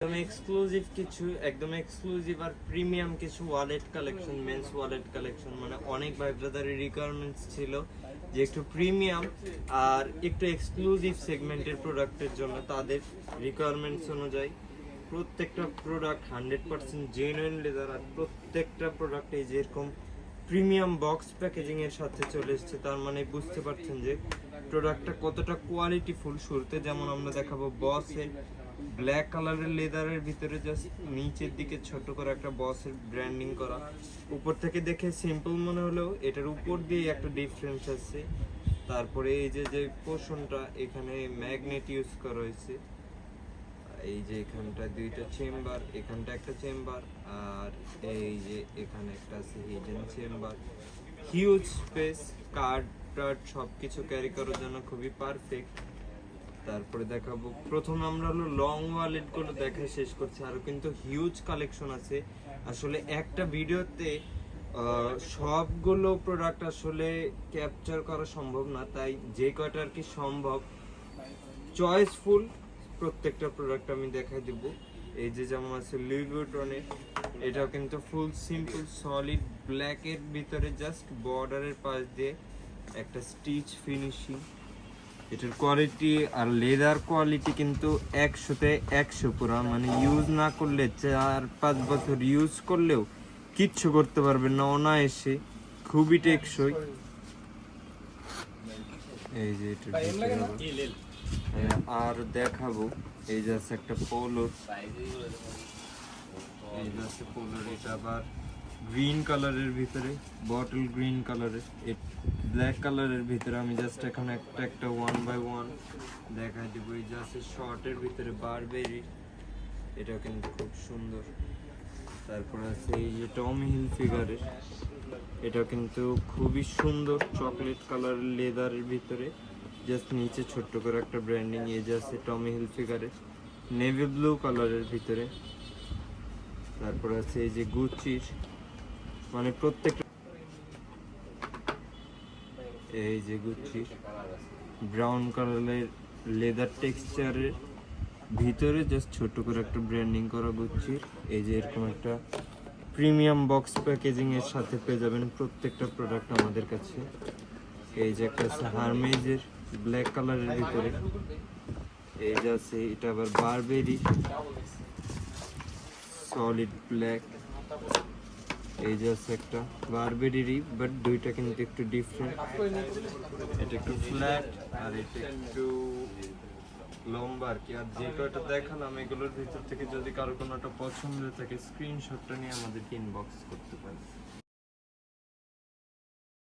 একদম এক্সক্লুসিভ আর প্রিমিয়াম কিছু wallet collection, men's wallet collection. মানে অনেক ভাই ব্রাদারের রিকোয়ারমেন্টস ছিল যে একটু প্রিমিয়াম আর একটু এক্সক্লুসিভ সেগমেন্টের প্রোডাক্টের জন্য। তাদের রিকোয়ারমেন্টস অনুযায়ী প্রত্যেকটা প্রোডাক্ট 100% জেনুইন লেদার, আর প্রত্যেকটা প্রোডাক্ট এই যেরকম প্রিমিয়াম বক্স প্যাকেজিং এর সাথে চলে এসেছে। তার মানে বুঝতে পারছেন যে প্রোডাক্টটা কতটা কোয়ালিটিফুল। শুরুতে যেমন আমরা দেখাবো বসের ব্ল্যাক কালারের লেদারের ভিতরে জাস্ট নিচের দিকে ছোট করে একটা বসের ব্র্যান্ডিং করা। উপর থেকে দেখে সিম্পল মনে হলেও এটার উপর দিয়ে একটা ডিফারেন্স আছে। তারপরে এই যে পোর্শনটা এখানে ম্যাগনেট ইউজ করা হয়েছে। এই যে এখানটা দুইটা চেম্বার, এখানটা একটা চেম্বার, আর এই যে এখানে একটা আছে hidden chamber. Huge space, card টার্ড সবকিছু ক্যারি করার জন্য খুবই পারফেক্ট। তারপরে দেখাবো, প্রথমে আমরা হলো লং ওয়ালেট গুলো দেখা শেষ করছি। আরো কিন্তু হিউজ কালেকশন আছে। আসলে একটা ভিডিওতে সবগুলো প্রোডাক্ট আসলে ক্যাপচার করা সম্ভব না, তাই যে কয়টা আর কি সম্ভব চয়েসফুল প্রত্যেকটা প্রোডাক্ট আমি দেখাই দিব। এই যে যেমন আছে লুই ভিউটনের, এটাও কিন্তু ফুল সিম্পল সলিড ব্ল্যাক এর ভিতরে জাস্ট বর্ডারের পাশ দিয়ে একটা স্টিচ ফিনিশিং। এটার কোয়ালিটি আর লেদার কোয়ালিটি কিন্তু 100তে 100 পুরা। মানে ইউজ না করলে 4-5 বছর ইউজ করলেও কিচ্ছু করতে পারবেন না অনায়াসে, খুবই টেকসই। এই যে এটা আর দেখাবো, এই যে আছে একটা পোলোর, এই যে আছে পোলোর। এটা আবার গ্রিন কালারের ভিতরে, বটল গ্রিন কালারের, ব্ল্যাক কালারের ভিতরে। আমি জাস্ট এখন একটা 1x1 দেখাই দিব। এই যে আছে শর্টের ভিতরে বারবেরি, এটাও কিন্তু খুব সুন্দর। তারপর আছে এই যে টমি হিল ফিগারের, এটাও কিন্তু খুবই সুন্দর, চকলেট কালারের লেদারের ভিতরে, জাস্ট নিচে ছোট্ট করে একটা ব্র্যান্ডিং। এই যে আছে টমি হিল ফিগারের নেভি ব্লু কালারের ভিতরে। তারপর আছে এই যে গুচির, মানে প্রত্যেকটা, এই যে গুচি ব্রাউন কালারের লেদার টেক্সচারের ভিতরে জাস্ট ছোট করে একটা ব্র্যান্ডিং করা গুচির। এই যে এরকম একটা প্রিমিয়াম বক্স প্যাকেজিং এর সাথে পেয়ে যাবেন প্রত্যেকটা প্রোডাক্ট আমাদের কাছে। এই যে একটা আছে হারমেজের ব্ল্যাক কালারের ভিতরে, এই যে আছে এটা আবার বারবেরি সলিড ব্ল্যাক। এই যে আছে একটা বারবেরিরই, বাট দুইটা কিন্তু একটু ডিফারেন্ট। এটা একটু ফ্ল্যাট আর এটা একটু লম্বা আর কি। আর যে কয়টা দেখালাম এগুলোর ভিতর থেকে যদি কারো কোনোটা পছন্দ থাকে স্ক্রিনশটটা নিয়ে আমাদেরকে ইনবক্স করতে পারে।